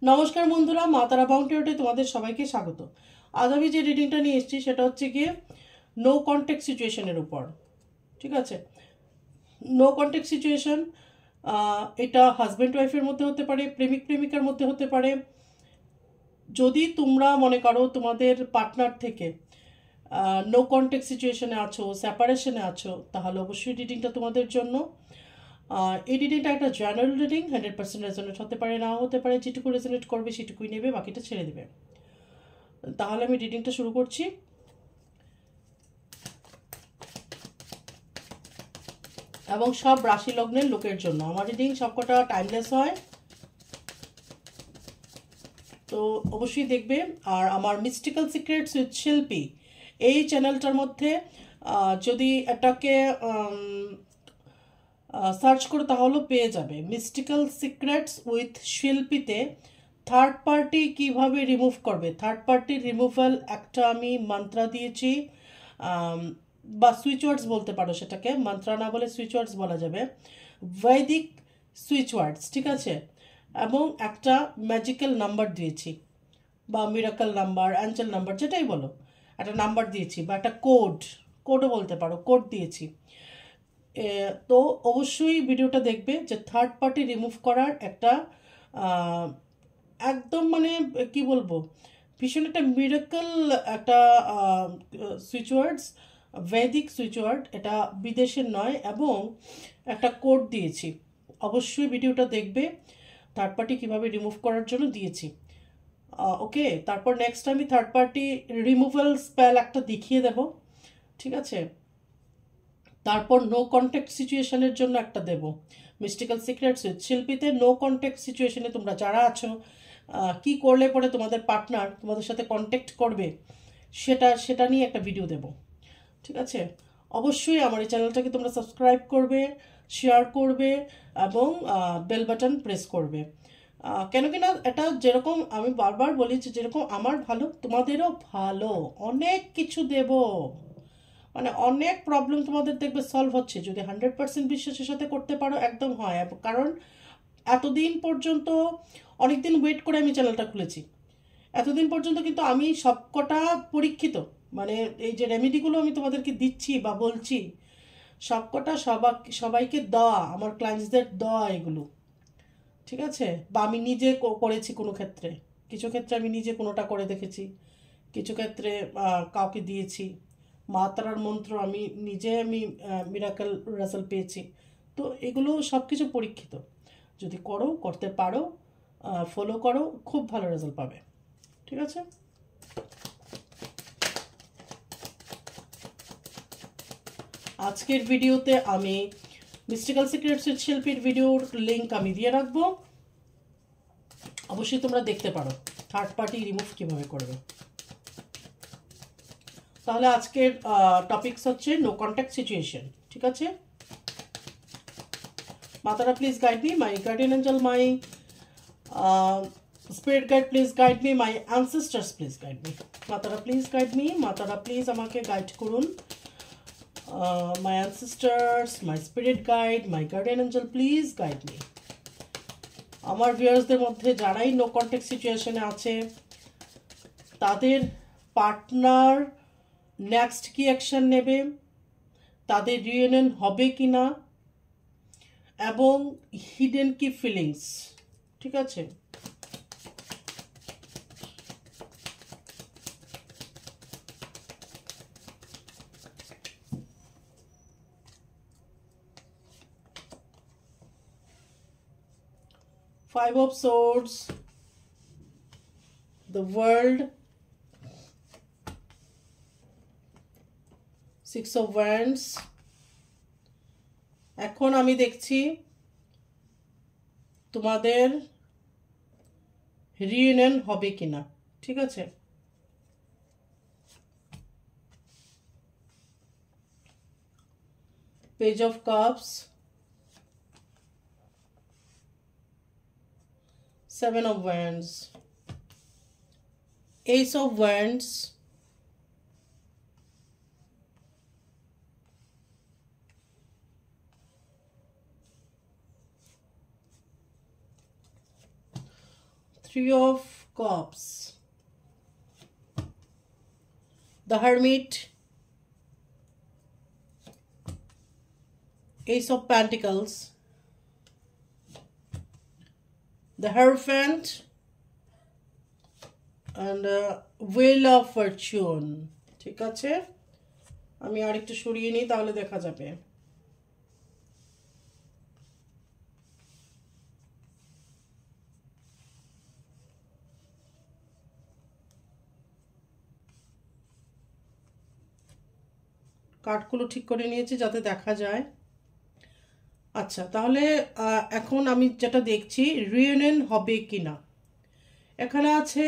নমস্কার বন্ধুরা, মা তারা বাউন্টিতে তোমাদের সবাইকে স্বাগত। আজ আমি যে রিডিংটা নিয়ে এসেছি সেটা হচ্ছে গিয়ে নো কন্ট্যাক্ট সিচুয়েশনের উপর। ঠিক আছে, নো কন্ট্যাক্ট সিচুয়েশন এটা হাজব্যান্ড ওয়াইফের মধ্যে হতে পারে, প্রেমিক প্রেমিকার মধ্যে হতে পারে। যদি তোমরা মনে করো তোমাদের পার্টনার থেকে নো কন্ট্যাক্ট সিচুয়েশনে আছো, সেপারেশনে আছো, তাহলে অবশ্যই রিডিংটা তোমাদের জন্য। এই রিডিংটা একটা জেনারেল রিডিং, 100% রেজোনেট হতে পারে, নাও হতে পারে। যেটুকু রেজোনেট করবে সেটুকুই নেবে, বাকিটা ছেড়ে দেবে। তাহলে আমি রিডিংটা শুরু করছি। এবং সব রাশি লগ্নের লোকের জন্য আমার রিডিং সবকটা টাইমলেস হয়, তো অবশ্যই দেখবে। আর আমার মিস্টিক্যাল সিক্রেটস উইথ শিল্পী এই চ্যানেলটার মধ্যে যদি এটাকে সার্চ করো তাহলেও পেয়ে যাবে। মিস্টিক্যাল সিক্রেটস উইথ শিল্পীতে থার্ড পার্টি কিভাবে রিমুভ করবে, থার্ড পার্টি রিমুভাল একটা আমি মন্ত্র দিয়েছি, বা সুইচ ওয়ার্ডস বলতে পারো, সেটাকে মন্ত্র না বলে সুইচ ওয়ার্ডস বলা যাবে, বৈদিক সুইচ ওয়ার্ডস, ঠিক আছে। এবং একটা ম্যাজিক্যাল নাম্বার দিয়েছি, বা মিরাকল নাম্বার, অ্যাঞ্জেল নাম্বার, যেটাই বলো, একটা নাম্বার দিয়েছি, বা একটা কোডও বলতে পারো, কোড দিয়েছি। তো অবশ্যই ভিডিওটা দেখবে যে থার্ড পার্টি রিমুভ করার একটা একদম মানে কি বলবো, ভীষণ একটা মিরাকল একটা সুইচ ওয়ার্ডস, বৈদিক সুইচ ওয়ার্ড, এটা বিদেশের নয়, এবং একটা কোড দিয়েছি। অবশ্যই ভিডিওটা দেখবে, থার্ড পার্টি কীভাবে রিমুভ করার জন্য দিয়েছি। ওকে, তারপর নেক্সট আমি থার্ড পার্টি রিমুভাল স্পেল একটা দেখিয়ে দেব, ঠিক আছে। তারপর নো কন্ট্যাক্ট সিচুয়েশনের জন্য একটা দেব, মিস্টিক্যাল সিক্রেটস উইথ শিল্পীতে নো কন্ট্যাক্ট সিচুয়েশনে তোমরা যারা আছো, কি করলে পরে তোমাদের পার্টনার তোমাদের সাথে কন্ট্যাক্ট করবে সেটা নিয়ে একটা ভিডিও দেব, ঠিক আছে। অবশ্যই আমার এই চ্যানেলটাকে তোমরা সাবস্ক্রাইব করবে, শেয়ার করবে, এবং বেল বাটন প্রেস করবে। কেন কি না, এটা যেরকম আমি বারবার বলি যে যেরকম আমার ভালো তোমাদেরও ভালো, অনেক কিছু দেব, মানে অনেক প্রবলেম তোমাদের দেখবে সলভ হচ্ছে যদি 100% বিশ্বাসের সাথে করতে পারো। একদম হয়, কারণ এতদিন পর্যন্ত অনেকদিন ওয়েট করে আমি চ্যানেলটা খুলেছি। এতদিন পর্যন্ত কিন্তু আমি সবকটা পরীক্ষিত, মানে এই যে রেমেডিগুলো আমি তোমাদেরকে দিচ্ছি বা বলছি, সবকটা সবাইকে দেওয়া, আমার ক্লায়েন্টসদের দেওয়া এগুলো, ঠিক আছে। বা আমি নিজে করেছি কোনো ক্ষেত্রে, কিছু ক্ষেত্রে আমি নিজে কোনোটা করে দেখেছি, কিছু ক্ষেত্রে কাউকে দিয়েছি। মা তারার মন্ত্র আমি নিজে মিরাকেল রেজাল্ট পেয়েছি। তো এগুলো সব কিছু পরীক্ষিত, যদি করতে পারো, ফলো করো, খুব ভালো রেজাল্ট পাবে, ঠিক আছে। আজকের ভিডিওতে আমি মিস্টিক্যাল সিক্রেটস উইথ শিল্পীর ভিডিওর লিঙ্ক আমি দিয়ে রাখবো, অবশ্যই তোমরা দেখতে পারো থার্ড পার্টি রিমুভ কীভাবে করবে। তাহলে আজকের টপিকস হচ্ছে নো কন্ট্যাক্ট সিচুয়েশন, ঠিক আছে। মাতারা please guide me, my guardian angel, my spirit guide please guide me, my ancestors please guide me. মাতারা প্লিজ গাইড মি, মাতারা প্লিজ আমাকে গাইড করুন। My ancestors, my spirit guide, my guardian angel please guide me. আমার ভিউয়ার্সদের মধ্যে যারাই no contact সিচুয়েশনে আছে, তাদের পার্টনার নেক্সট কি অ্যাকশন নেবে, তাদের রিউনিয়ন হবে কি না, এবং হিডেন কি ফিলিংস, ঠিক আছে। Five of Swords, the World, Six of Wands। এখন আমি দেখছি তোমাদের রিউনিয়ন হবে কিনা, ঠিক আছে। Page of cups, seven of wands, ace of wands, Three of Cups, the Hermit, Ace of Pentacles, the Hierophant, and Wheel of Fortune. ঠিক আছে, আমি আরেকটু সরিয়ে নিই তাহলে দেখা যাবে। কার্ডগুলো ঠিক করে নিয়েছি যাতে দেখা যায়। আচ্ছা, তাহলে এখন আমি যেটা দেখছি রিউনিয়ন হবে কিনা। এখানে আছে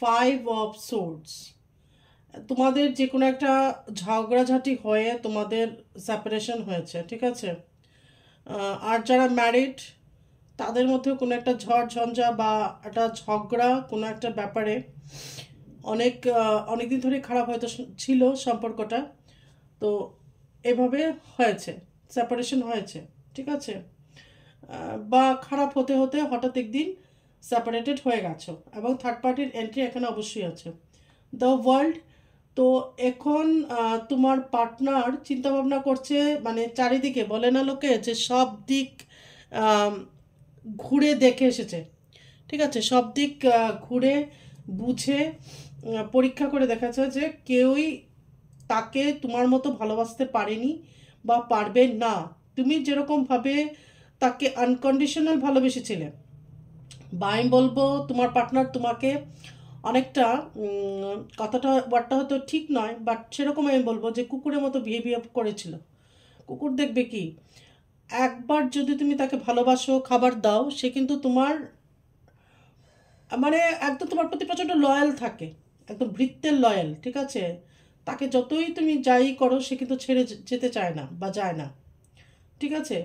5 of Swords। তোমাদের যে কোনো একটা ঝগড়াঝাটি হয়ে তোমাদের সেপারেশন হয়েছে, ঠিক আছে। আর যারা ম্যারিড তাদের মধ্যে কোনো একটা ঝড় ঝঞ্ঝা বা একটা ঝগড়া কোনো একটা ব্যাপারে অনেকদিন ধরে খারাপ হয়তো ছিল সম্পর্কটা, তো এভাবে হয়েছে, সেপারেশন হয়েছে, ঠিক আছে। বা খারাপ হতে হতে হঠাৎ একদিন সেপারেটেড হয়ে গেছো, এবং থার্ড পার্টির এন্ট্রি এখানে অবশ্যই আছে। দ্য ওয়ার্ল্ড, তো এখন তোমার পার্টনার চিন্তা ভাবনা করছে, মানে চারিদিকে বলে না লোকে যে সব দিক ঘুরে দেখে এসেছে, ঠিক আছে। সব দিক ঘুরে বুঝে পরীক্ষা করে দেখাচ্ছে যে কেউই তাকে তোমার মতো ভালোবাসতে পারেনি বা পারবে না। তুমি যেরকমভাবে তাকে আনকন্ডিশনাল ভালোবেসেছিলে, বা আমি বলবো তোমার পার্টনার তোমাকে অনেকটা কথাটা ওয়ার্ডটা হয়তো ঠিক নয়, বাট সেরকম আমি বলবো যে কুকুরের মতো বিহেভিয়ার করেছিল। কুকুর দেখবে কি, একবার যদি তুমি তাকে ভালোবাসো, খাবার দাও, সে কিন্তু তোমার মানে একদম তোমার প্রতি প্রচণ্ড লয়াল থাকে, একদম ভৃত্যের লয়াল, ঠিক আছে। তাকে যতই তুমি যাই করো সে কিন্তু ছেড়ে যেতে চায় না বা যায় না, ঠিক আছে।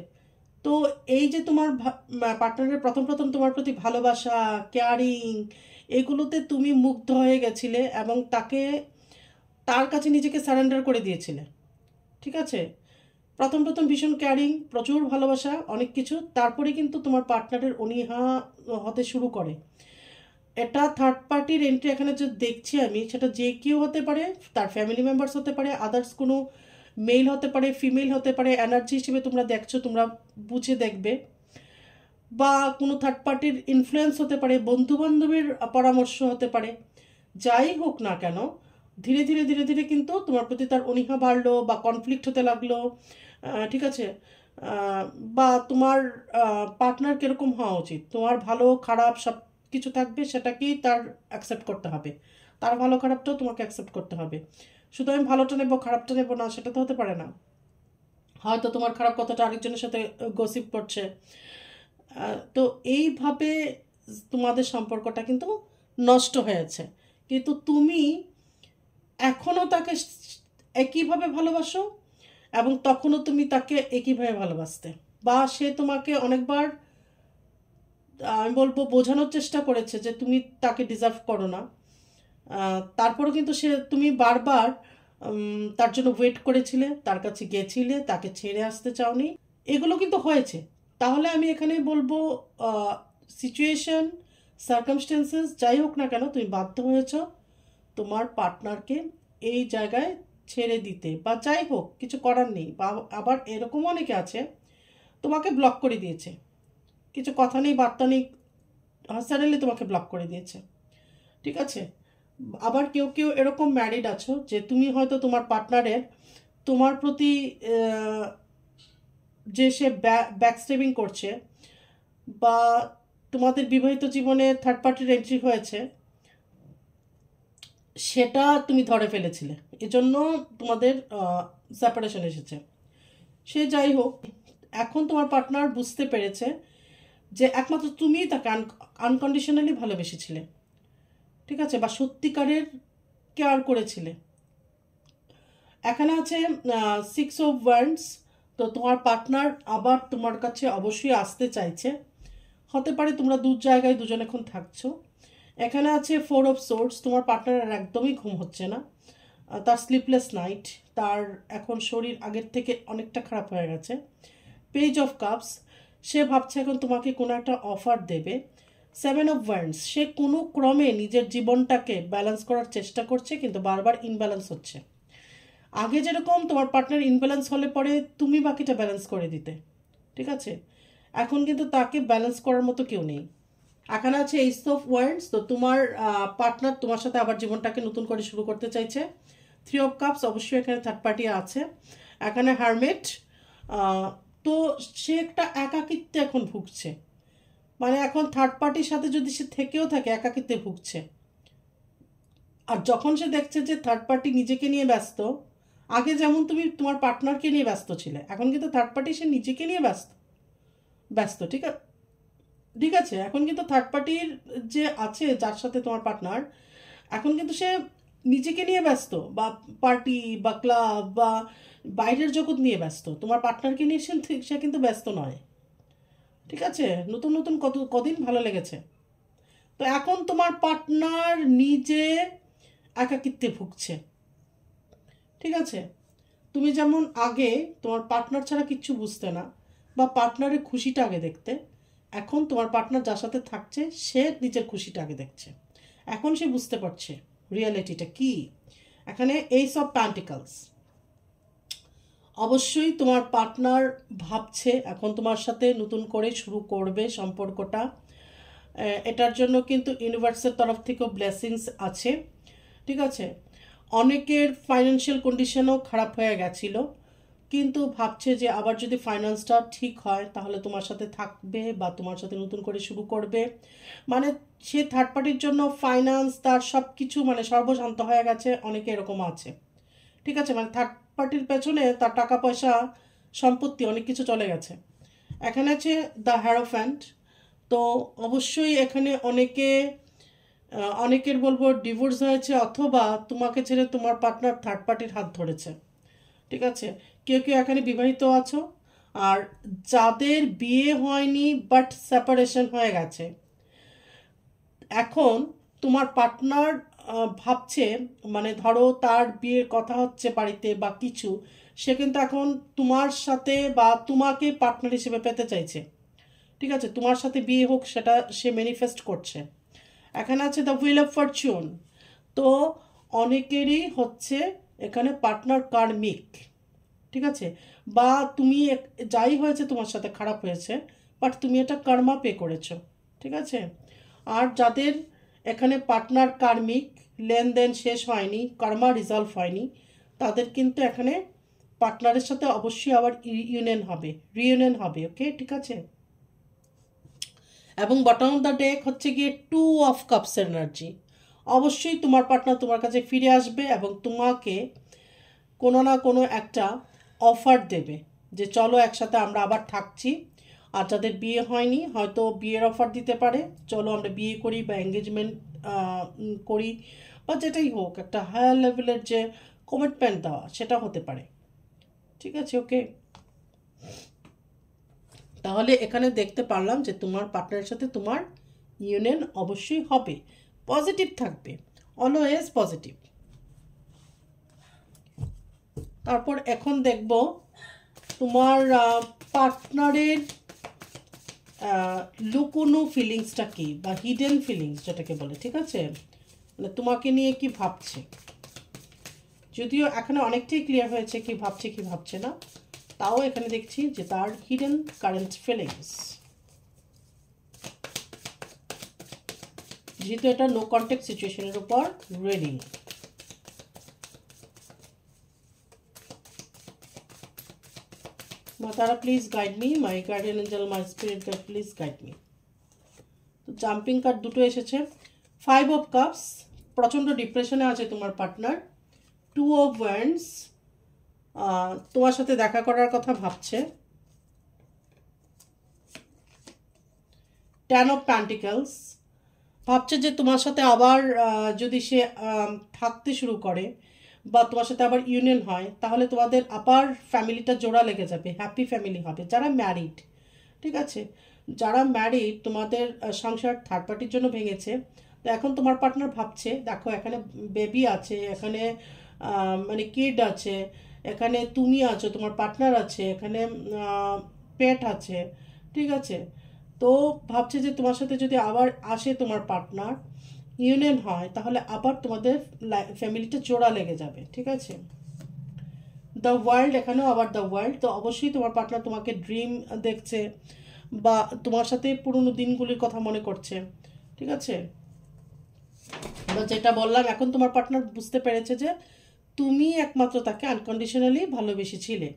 তো এই যে তোমার পার্টনারের প্রথম প্রথম তোমার প্রতি ভালোবাসা, কেয়ারিং, এগুলোতে তুমি মুগ্ধ হয়ে গেছিলে এবং তার কাছে নিজেকে সারেন্ডার করে দিয়েছিলে, ঠিক আছে। প্রথম প্রথম ভীষণ কেয়ারিং, প্রচুর ভালোবাসা, অনেক কিছু, তারপরে কিন্তু তোমার পার্টনারের অনীহা হতে শুরু করে। এটা থার্ড পার্টির এন্ট্রি এখানে যে দেখছি আমি, সেটা যে কেউ হতে পারে, তার ফ্যামিলি মেম্বার্স হতে পারে, আদার্স কোনো মেল হতে পারে, ফিমেল হতে পারে, এনার্জি হিসেবে তোমরা দেখছো, তোমরা বুঝে দেখবে। বা কোনো থার্ড পার্টির ইনফ্লুয়েন্স হতে পারে, বন্ধু বান্ধবের পরামর্শ হতে পারে। যাই হোক না কেন, ধীরে ধীরে ধীরে ধীরে কিন্তু তোমার প্রতি তার অনীহা বাড়লো বা কনফ্লিক্ট হতে লাগলো, ঠিক আছে। বা তোমার পার্টনার কীরকম হওয়া উচিত, তোমার ভালো খারাপ সব কিছু থাকবে, সেটাকেই তার অ্যাকসেপ্ট করতে হবে, তার ভালো খারাপটাও তোমাকে অ্যাকসেপ্ট করতে হবে। শুধু আমি ভালোটা নেবো খারাপটা নেবো না, সেটা তো হতে পারে না। হয়তো তোমার খারাপ কথাটা আরেকজনের সাথে গসিপ করছে। তো এইভাবে তোমাদের সম্পর্কটা কিন্তু নষ্ট হয়েছে, কিন্তু তুমি এখনও তাকে একইভাবে ভালোবাসো এবং তখনও তুমি তাকে একইভাবে ভালোবাসতে, বা সে তোমাকে অনেকবার আমি বলবো বোঝানোর চেষ্টা করেছে যে তুমি তাকে ডিজার্ভ করো না, তারপরও কিন্তু তুমি বারবার তার জন্য ওয়েট করেছিলে, তার কাছে গেছিলে, তাকে ছেড়ে আসতে চাওনি, এগুলো কিন্তু হয়েছে। তাহলে আমি এখানে বলবো সিচুয়েশন, সার্কামস্টেন্সেস যাই হোক না কেন, তুমি বাধ্য হয়েছ তোমার পার্টনারকে এই জায়গায় ছেড়ে দিতে, বা যাই হোক কিছু করার নেই। বা আবার এরকম অনেকে আছে তোমাকে ব্লক করে দিয়েছে, কিছু কথা নেই বার্তা নেই, সাডেনলি তোমাকে ব্লক করে দিয়েছে, ঠিক আছে। আবার কেউ কেউ এরকম ম্যারিড আছো যে তুমি হয়তো তোমার পার্টনারের তোমার প্রতি যে সে ব্যাকস্টেবিং করছে, বা তোমাদের বিবাহিত জীবনে থার্ড পার্টির এন্ট্রি হয়েছে, সেটা তুমি ধরে ফেলেছিলে, এজন্য তোমাদের সেপারেশন এসেছে। সে যাই হোক, এখন তোমার পার্টনার বুঝতে পেরেছে যে একমাত্র তুমিই তাকে আনকন্ডিশনালি ভালোবেসেছিলে, ঠিক আছে, বা সত্যিকারের কেয়ার করেছিলে। এখানে আছে 6 of Wands। তো তোমার পার্টনার আবার তোমার কাছে অবশ্যই আসতে চাইছে, হতে পারে তোমরা দু জায়গায় দুজন এখন থাকছো। এখানে আছে 4 of Swords। তোমার পার্টনারের একদমই ঘুম হচ্ছে না, তার স্লিপলেস নাইট, তার এখন শরীর আগের থেকে অনেকটা খারাপ হয়ে গেছে। পেজ অফ কাপস, সে ভাবছে এখন তোমাকে কোনো একটা অফার দেবে, সেভেন অফ ওয়ান্ডস, সে কোনো ক্রমে নিজের জীবনটাকে ব্যালেন্স করার চেষ্টা করছে, কিন্তু বারবার ইনব্যালেন্স হচ্ছে। আগে যেরকম তোমার পার্টনার ইনব্যালেন্স হলে পরে তুমি বাকিটা ব্যালেন্স করে দিতে, ঠিক আছে, এখন কিন্তু তাকে ব্যালেন্স করার মতো কেউ নেই। এখানে আছে এইস অফ ওয়ান্ডস, তো তোমার পার্টনার তোমার সাথে আবার জীবনটাকে নতুন করে শুরু করতে চাইছে। থ্রি অফ কাপস, অবশ্যই এখানে থার্ড পার্টি আছে। এখানে হারমেট, তো সে একটা একাকিত্বে এখন ভুগছে, মানে এখন থার্ড পার্টির সাথে যদি সে থেকেও থাকে একাকিত্বে ভুগছে। আর যখন সে দেখছে যে থার্ড পার্টি নিজেকে নিয়ে ব্যস্ত, আগে যেমন তুমি তোমার পার্টনারকে নিয়ে ব্যস্ত ছিলে, এখন কিন্তু থার্ড পার্টি সে নিজেকে নিয়ে ব্যস্ত ব্যস্ত ঠিক আছে, ঠিক আছে, এখন কিন্তু থার্ড পার্টির যে আছে যার সাথে তোমার পার্টনার, এখন কিন্তু সে নিজেকে নিয়ে ব্যস্ত, বা পার্টি বা ক্লাব বা বাইরের জগৎ নিয়ে ব্যস্ত। তোমার পার্টনারকে নিয়ে সে কিন্তু ব্যস্ত নয়, ঠিক আছে। নতুন নতুন কদিন ভালো লেগেছে, তো এখন তোমার পার্টনার নিজে একাকিত্বে ভুগছে, ঠিক আছে। তুমি যেমন আগে তোমার পার্টনার ছাড়া কিচ্ছু বুঝতে না, বা পার্টনারের খুশিটা আগে দেখতে, এখন তোমার পার্টনার যার সাথে থাকছে সে নিজের খুশিটা আগে দেখছে, এখন সে বুঝতে পারছে রিয়ালিটিটা কি। এখানে এইস অফ প্যান্টিকলস, অবশ্যই তোমার পার্টনার ভাবছে এখন তোমার সাথে নতুন করে শুরু করবে সম্পর্কটা। এটার জন্য কিন্তু ইউনিভার্সের তরফ থেকেও ব্লেসিংস আছে, ঠিক আছে। অনেকের ফাইন্যান্সিয়াল কন্ডিশনও খারাপ হয়ে গেছিলো, কিন্তু ভাবছে যে আবার যদি ফাইন্যান্সটা ঠিক হয় তাহলে তোমার সাথে থাকবে বা তোমার সাথে নতুন করে শুরু করবে। মানে সে থার্ড পার্টির জন্য ফাইন্যান্স তার সব কিছু মানে সর্বশান্ত হয়ে গেছে, অনেকে এরকম আছে, ঠিক আছে। মানে থার্ড পার্টির পেছনে তার টাকা পয়সা সম্পত্তি অনেক কিছু চলে গেছে। এখানে আছে দ্য হ্যারোফ্যান্ট, তো অবশ্যই এখানে অনেকের বলবো ডিভোর্স হয়েছে, অথবা তোমাকে ছেড়ে তোমার পার্টনার থার্ড পার্টির হাত ধরেছে, ঠিক আছে। কেউ কেউ এখানে বিবাহিত আছো, আর যাদের বিয়ে হয়নি বাট সেপারেশন হয়ে গেছে, এখন তোমার পার্টনার ভাবছে, মানে ধরো তার বিয়ের কথা হচ্ছে বাড়িতে বা কিছু, সে কিন্তু এখন তোমার সাথে বা তোমাকে পার্টনার হিসেবে পেতে চাইছে, ঠিক আছে, তোমার সাথে বিয়ে হোক সেটা সে ম্যানিফেস্ট করছে। এখানে আছে দ্য হুইল অফ ফরচুন, তো অনেকেরই হচ্ছে এখানে পার্টনার কার্মিক, ঠিক আছে, বা তুমি যাই হয়েছে তোমার সাথে খারাপ হয়েছে, বাট তুমি এটা কর্মা পে করেছো, ঠিক আছে। আর যাদের এখানে পার্টনার কার্মিক, লেনদেন শেষ হয়নি, কর্মা রিজলভ হয়নি, তাদের কিন্তু এখানে পার্টনারের সাথে অবশ্যই আবার রিইউনিয়ন হবে, ওকে, ঠিক আছে। এবং বটম অফ দ্য ডেক হচ্ছে গিয়ে টু অফ কাপসের এনার্জি, অবশ্যই তোমার পার্টনার তোমার কাছে ফিরে আসবে এবং তোমাকে কোনো না কোনো একটা অফার দেবে যে চলো একসাথে আমরা আবার থাকছি। আর যাদের বিয়ে হয়নি হয়তো বিয়ের অফার দিতে পারে, চলো আমরা বিয়ে করি বা এঙ্গেজমেন্ট করি, বা যেটাই হোক একটা হায়ার লেভেলের যে কমিটমেন্ট দেওয়া সেটা হতে পারে, ঠিক আছে, ওকে। তাহলে এখানে দেখতে পারলাম যে তোমার পার্টনারের সাথে তোমার ইউনিয়ন অবশ্যই হবে, পজিটিভ থাকবে, অলওয়েজ পজিটিভ। তারপর এখন দেখব তোমার পার্টনারের লুকোনো ফিলিংসটা কি, বা হিডেন ফিলিংস যেটাকে বলে, ঠিক আছে, মানে তোমাকে নিয়ে কি ভাবছে। যদিও এখানে অনেকটাই ক্লিয়ার হয়েছে কি ভাবছে কি ভাবছে না, তাও এখানে দেখছি যে তার হিডেন কারেন্ট ফিলিংস, যেহেতু এটা নো কন্ট্যাক্ট সিচুয়েশনের উপর রিডিং। তারা please guide me, my guardian angel, my spirit guide, please guide me. তো জাম্পিং কার্ড দুটো এসেছে, ফাইভ অফ কাপস, প্রচণ্ড ডিপ্রেশনে আছে তোমার পার্টনার। টু অফ ওয়ান্ডস, তোমার সাথে দেখা করার কথা ভাবছে। টেন অফ প্যান্টিকলস, ভাবছে যে তোমার সাথে আবার যদি সে থাকতে শুরু করে বা তোমার সাথে আবার ইউনিয়ন হয় তাহলে তোমাদের আবার ফ্যামিলিটা জোড়া লেগে যাবে, হ্যাপি ফ্যামিলি হবে যারা ম্যারিড, ঠিক আছে। যারা ম্যারিড তোমাদের সংসার থার্ড পার্টির জন্য ভেঙেছে, তো এখন তোমার পার্টনার ভাবছে দেখো এখানে বেবি আছে, এখানে মানে কিড আছে, এখানে তুমি আছো, তোমার পার্টনার আছে, এখানে পেট আছে, ঠিক আছে। তো তো ভাবছে যে তোমার সাথে যদি আবার আসে তোমার পার্টনার, ইউনিয়ন হয়, তাহলে আবার তোমাদের ফ্যামিলিটা জোড়া লেগে যাবে, ঠিক আছে। দ্য ওয়ার্ল্ড, এখানেও আবার দ্য ওয়ার্ল্ড। তো অবশ্যই তোমার পার্টনার তোমাকে ড্রিম দেখছে বা তোমার সাথে পুরনো দিনগুলির কথা মনে করছে, ঠিক আছে। বা যেটা বললাম, এখন তোমার পার্টনার বুঝতে পেরেছে যে তুমি একমাত্র তাকে আনকন্ডিশনালি ভালোবেসেছিলে।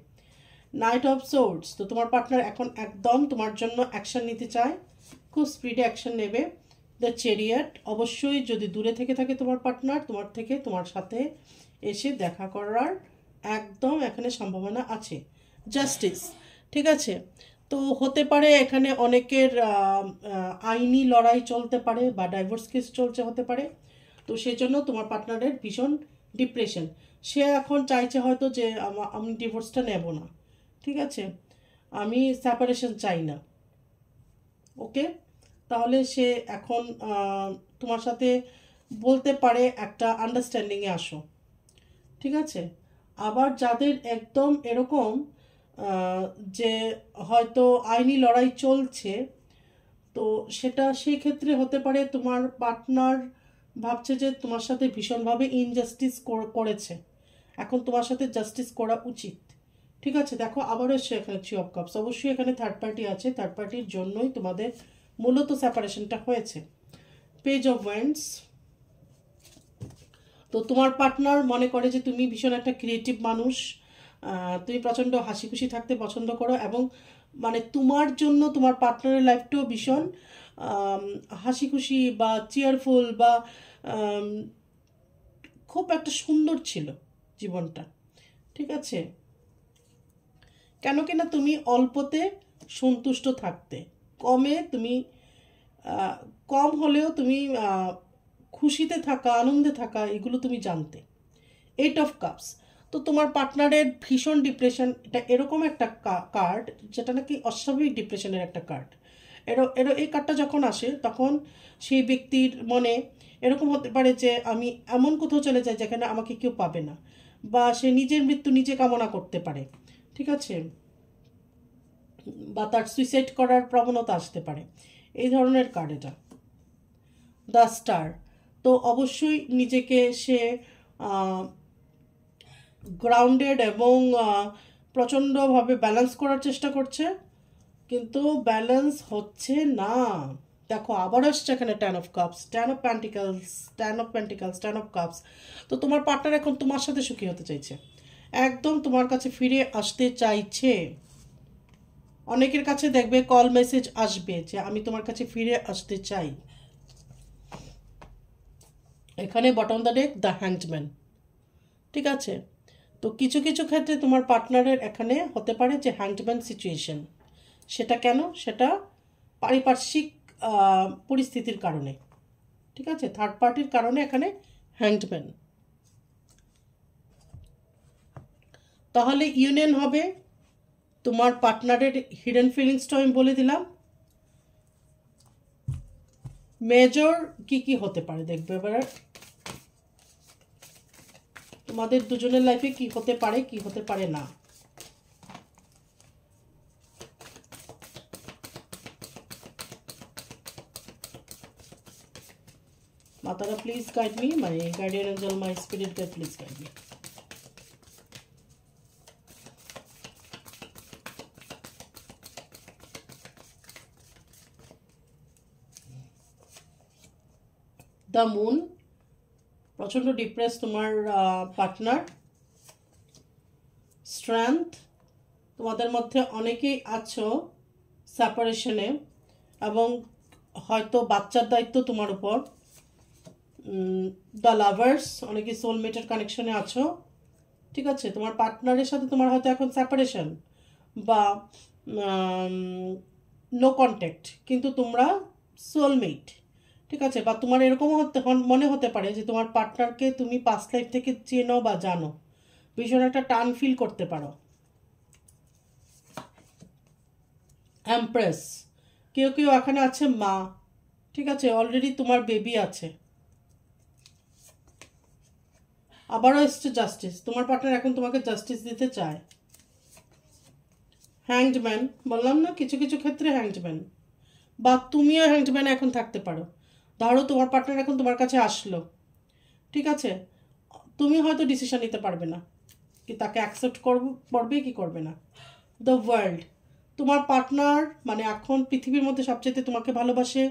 নাইট অফ সোর্ডস, তো তোমার পার্টনার এখন একদম তোমার জন্য অ্যাকশন নিতে চায়, খুব স্পিডে অ্যাকশন নেবে। দ্য চ্যারিয়ট, অবশ্যই যদি দূরে থেকে থাকে তোমার পার্টনার, তোমার থেকে তোমার সাথে এসে দেখা করার একদম এখানে সম্ভাবনা আছে। জাস্টিস, ঠিক আছে। তো হতে পারে এখানে অনেকের আইনি লড়াই চলতে পারে বা ডাইভোর্স কেস চলছে হতে পারে। তো সেই জন্য তোমার পার্টনারের ভীষণ ডিপ্রেশন, সে এখন চাইছে হয়তো যে আমি ডিভোর্সটা নেব না, ঠিক আছে, আমি সেপারেশন চাই না। ওকে, তাহলে সে এখন তোমার সাথে বলতে পারে একটা আন্ডারস্ট্যান্ডিংয়ে আসো, ঠিক আছে। আবার যাদের একদম এরকম যে হয়তো আইনি লড়াই চলছে, তো সেটা সেই ক্ষেত্রে হতে পারে তোমার পার্টনার ভাবছে যে তোমার সাথে ভীষণভাবে ইনজাস্টিস করেছে, এখন তোমার সাথে জাস্টিস করা উচিত, ঠিক আছে। দেখো আবারও এসছে এখানে থ্রি অফ কাপস, অবশ্যই এখানে থার্ড পার্টি আছে, থার্ড পার্টির জন্যই তোমাদের মূলত সেপারেশনটা হয়েছে। পেজ অফ ওয়ান্ডস, তো তোমার পার্টনার মনে করে যে তুমি ভীষণ একটা ক্রিয়েটিভ মানুষ, তুমি প্রচণ্ড হাসি খুশি থাকতে পছন্দ করো, এবং মানে তোমার জন্য তোমার পার্টনারের লাইফটাও ভীষণ হাসি খুশি বা চেয়ারফুল বা খুব একটা সুন্দর ছিল জীবনটা, ঠিক আছে। কেন কিনা তুমি অল্পতে সন্তুষ্ট থাকতে, কমে তুমি কম হলেও তুমি খুশিতে থাকা, আনন্দে থাকা, এগুলো তুমি জানতে। এইট অফ কাপস, তো তোমার পার্টনারের ভীষণ ডিপ্রেশন, এটা এরকম একটা কার্ড যেটা নাকি অস্বাভাবিক ডিপ্রেশনের একটা কার্ড। এই কার্ডটা যখন আসে তখন সেই ব্যক্তির মনে এরকম হতে পারে যে আমি এমন কোথাও চলে যাই যেখানে আমাকে কেউ পাবে না, বা সে নিজের মৃত্যু নিজে কামনা করতে পারে, ঠিক আছে, বা তার সুইসাইড করার প্রবণতা আসতে পারে, এই ধরনের কার্ড এটা। দ্য স্টার, তো অবশ্যই নিজেকে সে গ্রাউন্ডেড এবং প্রচণ্ডভাবে ব্যালেন্স করার চেষ্টা করছে, কিন্তু ব্যালেন্স হচ্ছে না। দেখো আবার আসছে এখানে ten of cups, ten of pentacles, ten of pentacles, ten of cups. তো তোমার পার্টনার এখন তোমার সাথে সুখী হতে চাইছে, একদম তোমার কাছে ফিরে আসতে চাইছে। অনেকের কাছে দেখবে কল মেসেজ আসবে যে আমি তোমার কাছে ফিরে আসতে চাই। এখানে bottom the deck the hangman, ঠিক আছে। তো কিছু কিছু ক্ষেত্রে তোমার পার্টনারের এখানে হতে পারে যে হ্যাংডম্যান সিচুয়েশন, সেটা কেন, সেটা পারিপার্শ্বিক পরিস্থিতির কারণে, ঠিক আছে, থার্ড পার্টির কারণে এখানে হ্যাংডম্যান। তাহলে ইউনিয়ন হবে, তোমার পার্টনারের হিডেন ফিলিংসটা আমি বলে দিলাম। মেজর কি কি হতে পারে দেখবে এবারে, তোমাদের দুজনের লাইফে কি হতে পারে কি হতে পারে না। মাতারা please guide me, my guardian angel, my spirit guide, please guide me. The moon, প্রচণ্ড ডিপ্রেস তোমার পার্টনার। স্ট্রেংথ, তোমাদের মধ্যে অনেকেই আছো সেপারেশনে এবং হয়তো বাচ্চার দায়িত্ব তোমার উপর। দ্য লাভার্স, অনেকে সোলমেটের কানেকশনে আছো, ঠিক আছে। তোমার পার্টনারের সাথে তোমার হয়তো এখন সেপারেশন বা নো কন্ট্যাক্ট, কিন্তু তোমরা সোলমেট, ঠিক আছে। বা তোমার এরকমও মনে হতে পারে যে তোমার পার্টনারকে তুমি পাস্ট লাইফ থেকে চেনো বা জানো, ভীষণ একটা টান ফিল করতে পারো। এমপ্রেস, কেউ কেউ এখানে আছে মা, ঠিক আছে, অলরেডি তোমার বেবি আছে। আবারও এসছে জাস্টিস, তোমার পার্টনার এখন তোমাকে জাস্টিস দিতে চায়। হ্যাংডম্যান, বললাম না কিছু কিছু ক্ষেত্রে হ্যাংডম্যান, বা তুমিও হ্যান্ডম্যানে এখন থাকতে পারো। ধরো তোমার পার্টনার এখন তোমার কাছে আসলো, ঠিক আছে, তুমি হয়তো ডিসিশন নিতে পারবে না কি তাকে অ্যাকসেপ্ট করবে কি করবে না। দ্য ওয়ার্ল্ড, তোমার পার্টনার মানে এখন পৃথিবীর মধ্যে সবচেয়ে তোমাকে ভালোবাসে,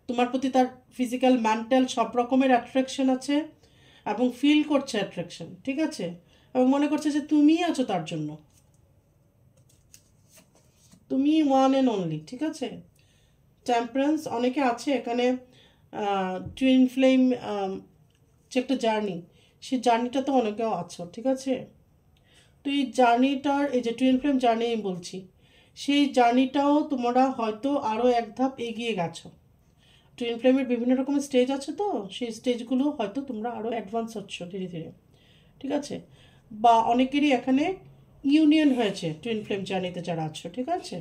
তোমার প্রতি তার ফিজিক্যাল মেন্টাল সব রকমের অ্যাট্রাকশন আছে এবং ফিল করছে অ্যাট্রাকশন, ঠিক আছে, এবং মনে করছে যে তুমিই আছো তার জন্য, তুমি ওয়ান অ্যান্ড অনলি, ঠিক আছে। টেম্পারেন্স, অনেকে আছে এখানে টুইন ফ্লেম যে একটা জার্নি, সেই জার্নিটাতে অনেকেও আছো, ঠিক আছে। তো এই জার্নিটার, এই যে টুইন ফ্লেম জার্নি আমি বলছি, সেই জার্নিটাও তোমরা হয়তো আরও এক ধাপ এগিয়ে গেছো। টুইন ফ্লেমের বিভিন্ন রকমের স্টেজ আছে, তো সেই স্টেজগুলো হয়তো তোমরা আরও অ্যাডভান্স হচ্ছ ধীরে ধীরে, ঠিক আছে। বা অনেকেরই এখানে ইউনিয়ন হয়েছে টুইন ফ্লেম জার্নিতে যারা আছো, ঠিক আছে,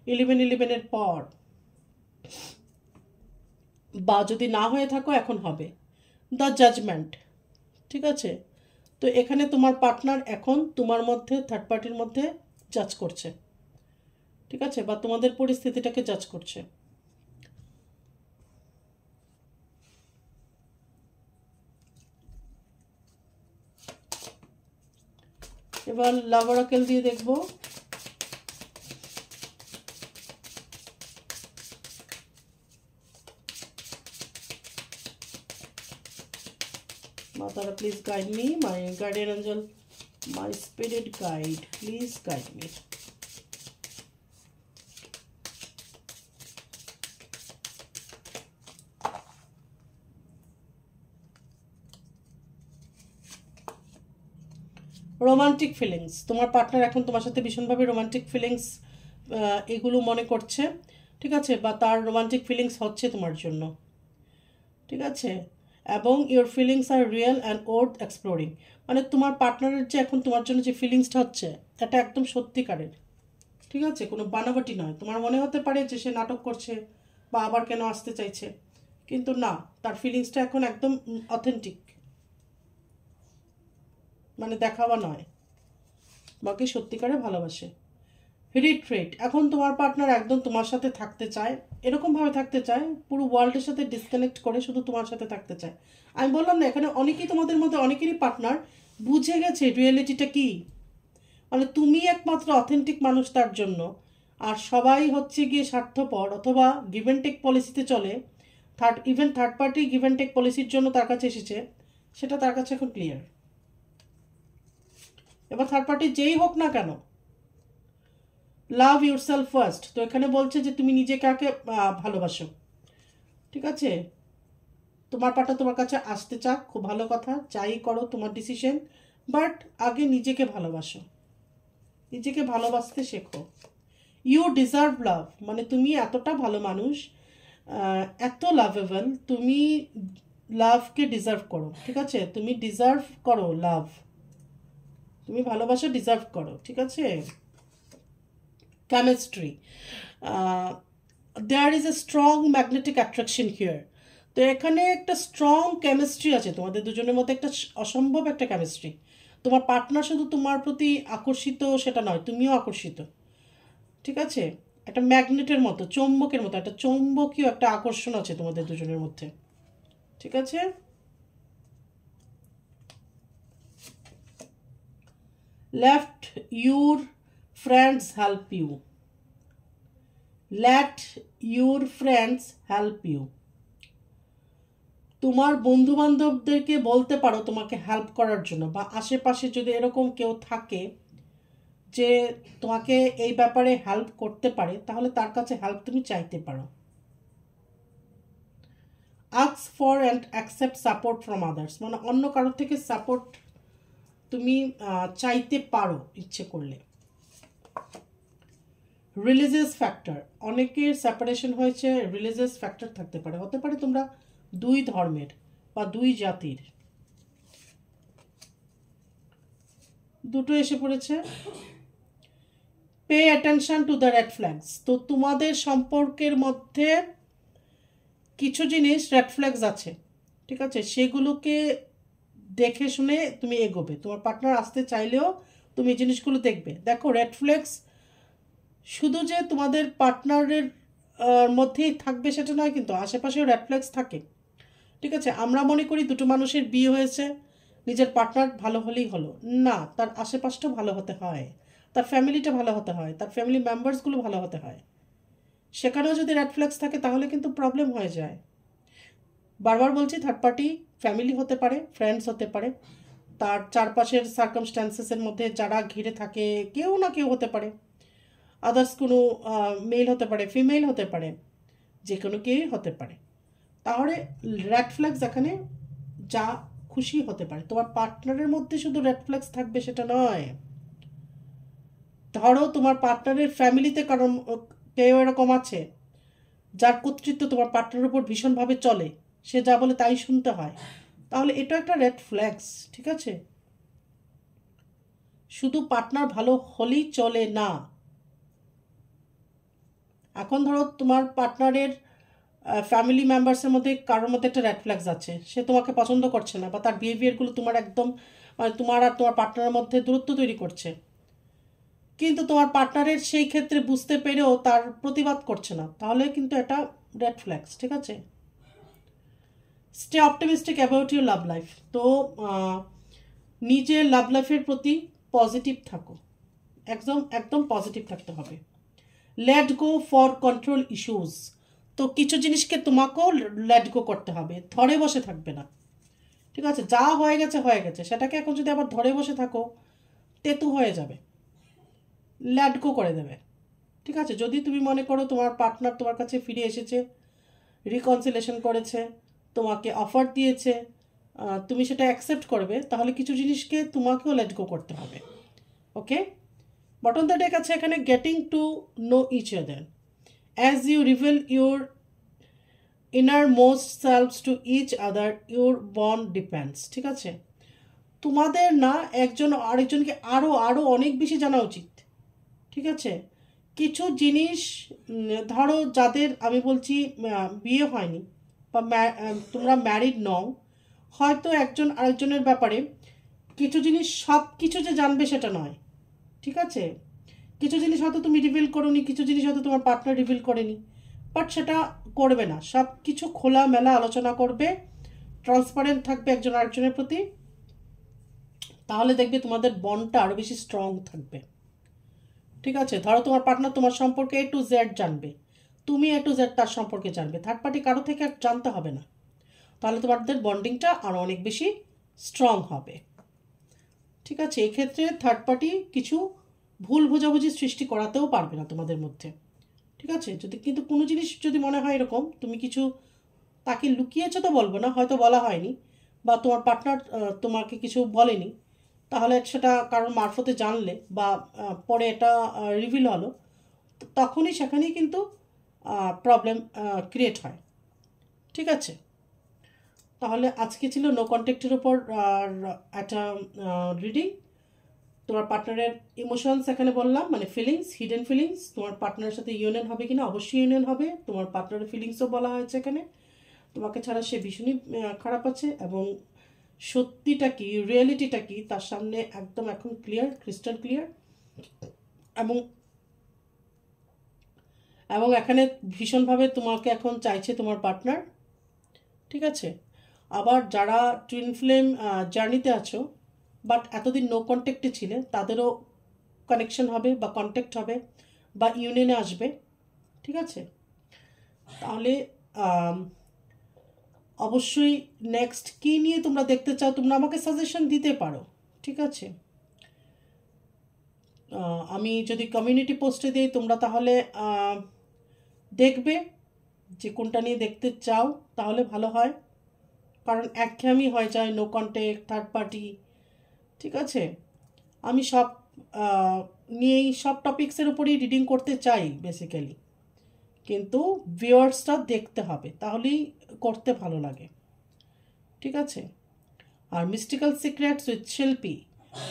11/11-এর পর, বা যদি না হয়ে থাকো এখন হবে। দ্য জাজমেন্ট, ঠিক আছে। তো এখানে তোমার পার্টনার এখন তোমার মধ্যে থার্ড পার্টির মধ্যে জাজ করছে, ঠিক আছে, বা তোমাদের পরিস্থিতিটাকে জাজ করছে। এবার লাভ অরাকেল দিয়ে দেখবো। Matara, please guide me, my guardian angel, my spirit guide, please guide me. Romantic feelings, তোমার পার্টনার এখন তোমার সাথে ভীষণভাবে রোমান্টিক ফিলিংস এগুলো মনে করছে, ঠিক আছে, বা তার রোমান্টিক ফিলিংস হচ্ছে তোমার জন্য, ঠিক আছে, এবং your feelings are real and worth exploring, মানে তোমার পার্টনারের যে এখন তোমার জন্য যে ফিলিংসটা হচ্ছে এটা একদম সত্যিকারের, ঠিক আছে, কোনো বানাবাটি নয়। তোমার মনে হতে পারে যে সে নাটক করছে বা আবার কেন আসতে চাইছে, কিন্তু না, তার ফিলিংসটা এখন একদম অথেন্টিক, মানে দেখাওয়া নয়, বাকি সত্যিকারে ভালোবাসে। রিট্রিট, এখন তোমার পার্টনার একদম তোমার সাথে থাকতে চায়, এরকমভাবে থাকতে চায় পুরো ওয়ার্ল্ডের সাথে ডিসকানেক্ট করে শুধু তোমার সাথে থাকতে চায়। আমি বললাম না, এখানে অনেকেই তোমাদের মধ্যে অনেকেরই পার্টনার বুঝে গেছে রিয়েলিটিটা কি, মানে তুমি একমাত্র অথেন্টিক মানুষ তার জন্য, আর সবাই হচ্ছে গিয়ে স্বার্থপর অথবা গিভ অ্যান্ড টেক পলিসিতে চলে, third party give and take পলিসির জন্য তার কাছে এসেছে, সেটা তার কাছে এখন ক্লিয়ার। এবার থার্ড পার্টি যেই হোক না কেন, লাভ ইউর সেলফ ফার্স্ট, তো এখানে বলছে যে তুমি নিজেকে আগে ভালোবাসো, ঠিক আছে। তোমার পাটা তোমার কাছে আসতে চাক, খুব ভালো কথা, যাই করো তোমার ডিসিশন, বাট আগে নিজেকে ভালোবাসো, নিজেকে ভালোবাসতে শেখো। ইউ ডিজার্ভ লাভ, মানে তুমি এতটা ভালো মানুষ, এত লাভেবল, তুমি লাভকে ডিজার্ভ করো, ঠিক আছে, তুমি ডিজার্ভ করো লাভ, তুমি ভালোবাসা ডিজার্ভ করো, ঠিক আছে। Chemistry, there is a strong magnetic attraction here, তো এখানে একটা স্ট্রং কেমিস্ট্রি আছে তোমাদের দুজনের মধ্যে, একটা অসম্ভব একটা কেমিস্ট্রি। তোমার পার্টনার শুধু তোমার প্রতি আকর্ষিত সেটা নয়, তুমিও আকর্ষিত, ঠিক আছে, একটা ম্যাগনেটের মতো, চৌম্বকের মতো, একটা চৌম্বকীয় একটা আকর্ষণ আছে তোমাদের দুজনের মধ্যে, ঠিক আছে। Let your friends help you, let your friends help you, তোমার বন্ধু বান্ধবদেরকে বলতে পারো তোমাকে হেল্প করার জন্য, বা আশেপাশে যদি এরকম কেউ থাকে যে তোমাকে এই ব্যাপারে হেল্প করতে পারে, তাহলে তার কাছে হেল্প তুমি চাইতে পারো। Ask for and accept support from others, মানে অন্য কারোর থেকে সাপোর্ট তুমি চাইতে পারো ইচ্ছে করলে। রিলিজিয়াস ফ্যাক্টর, অনেকের সেপারেশন হয়েছে, রিলিজিয়াস ফ্যাক্টর থাকতে পারে, হতে পারে তোমরা দুই ধর্মের বা দুই জাতির, দুটো এসে পড়েছে। Pay attention to the red flags, তো তোমাদের সম্পর্কের মধ্যে কিছু জিনিস রেড ফ্ল্যাগস আছে, ঠিক আছে, সেগুলোকে দেখে শুনে তুমি এগোবে। তোমার পার্টনার আসতে চাইলেও তুমি এই জিনিসগুলো দেখবে। দেখো রেড ফ্ল্যাগস শুধু যে তোমাদের পার্টনারের মধ্যেই থাকবে সেটা নয়, কিন্তু আশেপাশেও রেড ফ্ল্যাগস থাকে। ঠিক আছে, আমরা মনে করি দুটো মানুষের বিয়ে হয়েছে, নিজের পার্টনার ভালো হলেই হলো না, তার আশেপাশটাও ভালো হতে হয়, তার ফ্যামিলিটা ভালো হতে হয়, তার ফ্যামিলি মেম্বার্সগুলো ভালো হতে হয়। সেখানেও যদি রেড ফ্ল্যাগস থাকে তাহলে কিন্তু প্রবলেম হয়ে যায়। বারবার বলছি, থার্ড পার্টি ফ্যামিলি হতে পারে, ফ্রেন্ডস হতে পারে, তার চারপাশের সার্কামস্ট্যান্সেসের মধ্যে যারা ঘিরে থাকে কেউ না কেউ হতে পারে, আদার্স কোনো মেল হতে পারে, ফিমেল হতে পারে, যে কোনো কেউই হতে পারে। তাহলে রেড ফ্ল্যাগস এখানে যা খুশি হতে পারে। তোমার পার্টনারের মধ্যে শুধু রেড ফ্ল্যাগস থাকবে সেটা নয়। ধরো তোমার পার্টনারের ফ্যামিলিতে কারণ কেউ এরকম আছে যার কর্তৃত্ব তোমার পার্টনারের উপর ভীষণভাবে চলে, সে যা বলে তাই শুনতে হয়, তাহলে এটা একটা রেড ফ্ল্যাগস। ঠিক আছে, শুধু পার্টনার ভালো হলেই চলে না। এখন ধরো তোমার পার্টনারের ফ্যামিলি মেম্বার্সের মধ্যে কারোর মধ্যে একটা রেড ফ্ল্যাগস আছে, সে তোমাকে পছন্দ করছে না, বা তার বিহেভিয়ারগুলো তোমার একদম মানে তোমার আর তোমার পার্টনারের মধ্যে দূরত্ব তৈরি করছে, কিন্তু তোমার পার্টনারের সেই ক্ষেত্রে বুঝতে পেরেও তার প্রতিবাদ করছে না, তাহলে কিন্তু এটা রেড ফ্ল্যাগস। ঠিক আছে, stay optimistic about your love life. তো নিজের লাভ লাইফের প্রতি পজিটিভ থাকো, একদম একদম পজিটিভ থাকতে হবে। Let go for control issues. তো কিছু জিনিসকে তোমাকেও লেট গো করতে হবে, ধরে বসে থাকবে না। ঠিক আছে, যা হয়ে গেছে হয়ে গেছে, সেটাকে এখন যদি আবার ধরে বসে থাকো তেতু হয়ে যাবে, লেট গো করে দেবে। ঠিক আছে, যদি তুমি মনে করো তোমার পার্টনার তোমার কাছে ফিরে এসেছে, রিকনসিলেশন করেছে, তোমাকে অফার দিয়েছে, তুমি সেটা অ্যাকসেপ্ট করবে, তাহলে কিছু জিনিসকে তোমাকেও লেট গো করতে হবে। ওকে, বটন দ্য ডেক আছে এখানে getting to know each other as you reveal your inner most selves to each other your bond depends. ঠিক আছে, তোমাদের না একজন আরেকজনকে আরও আরও অনেক বেশি জানা উচিত। ঠিক আছে, কিছু জিনিস ধরো যাদের আমি বলছি বিয়ে হয়নি বা তোমরা ম্যারিড নও, হয়তো একজন আরেকজনের ব্যাপারে কিছু জিনিস সব কিছু যে জানবে সেটা নয়। ঠিক আছে, কিছু জিনিস হয়তো তুমি রিভিল করোনি, কিছু জিনিস হয়তো তোমার পার্টনার রিভিল করেনি, বাট সেটা করবে না, সব কিছু খোলামেলা আলোচনা করবে, ট্রান্সপারেন্ট থাকবে একজন আরেকজনের প্রতি, তাহলে দেখবে তোমাদের বন্ডটা আরও বেশি স্ট্রং থাকবে। ঠিক আছে, ধরো তোমার পার্টনার তোমার সম্পর্কে A to Z জানবে, তুমি A to Z তার সম্পর্কে জানবে, থার্ড পার্টি কারো থেকে আর জানতে হবে না, তাহলে তোমাদের বন্ডিংটা আরও অনেক বেশি স্ট্রং হবে। ঠিক আছে, এক্ষেত্রে থার্ড পার্টি কিছু ভুল বোঝাবুঝি সৃষ্টি করাতেও পারবে না তোমাদের মধ্যে। ঠিক আছে, যদি কিন্তু কোনো জিনিস যদি মনে হয় এরকম তুমি কিছু তাকে লুকিয়েছো, তো বলবো না, হয়তো বলা হয়নি বা তোমার পার্টনার তোমাকে কিছু বলেনি, তাহলে সেটা কারোর মারফতে জানলে বা পরে এটা রিভিল হলো, তখনই সেখানেই কিন্তু প্রবলেম ক্রিয়েট হয়। ঠিক আছে, তাহলে আজকে ছিল নো কন্ট্যাক্টের উপর একটা রিডিং। তোমার পার্টনারের ইমোশনস এখানে বললাম, মানে ফিলিংস, হিডেন ফিলিংস, তোমার পার্টনারের সাথে ইউনিয়ন হবে কিনা, অবশ্যই ইউনিয়ন হবে। তোমার পার্টনারের ফিলিংসও বলা হয়েছে এখানে, তোমাকে ছাড়া সে ভীষণই খারাপ আছে, এবং সত্যিটা কি, রিয়েলিটিটা কি তার সামনে একদম এখন ক্লিয়ার, ক্রিস্টাল ক্লিয়ার। এবং এবং এখানে ভীষণভাবে তোমাকে এখন চাইছে তোমার পার্টনার। ঠিক আছে, আবার যারা টুইন ফ্লেম জার্নিতে আছো বাট এতদিন নো কন্ট্যাক্টে ছিলে, তাদেরও কানেকশন হবে বা কন্ট্যাক্ট হবে বা ইউনিয়নে আসবে। ঠিক আছে, তাহলে অবশ্যই নেক্সট কী নিয়ে তোমরা দেখতে চাও তোমরা আমাকে সাজেশন দিতে পারো। ঠিক আছে, আমি যদি কমিউনিটি পোস্টে দিই তোমরা তাহলে দেখবে যে কোনটা নিয়ে দেখতে চাও, তাহলে ভালো হয়, কারণ একঘেয়েমি হয়ে যায় নো কন্ট্যাক্ট, থার্ড পার্টি। ঠিক আছে, আমি সব নিয়েই সব টপিক্সের উপরেই রিডিং করতে চাই বেসিক্যালি, কিন্তু ভিউয়ার্সটা দেখতে হবে, তাহলেই করতে ভালো লাগে। ঠিক আছে, আর মিস্টিক্যাল সিক্রেটস উইথ শিল্পী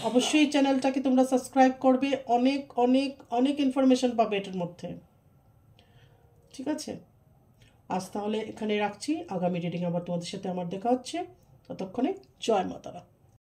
অবশ্যই চ্যানেলটাকে তোমরা সাবস্ক্রাইব করবে, অনেক অনেক অনেক ইনফরমেশন পাবে এটার মধ্যে। ঠিক আছে, আজ তাহলে এখানে রাখছি, আগামী রিডিং আবার তোমাদের সাথে আমার দেখা হচ্ছে, ততক্ষণে জয় মাতারা।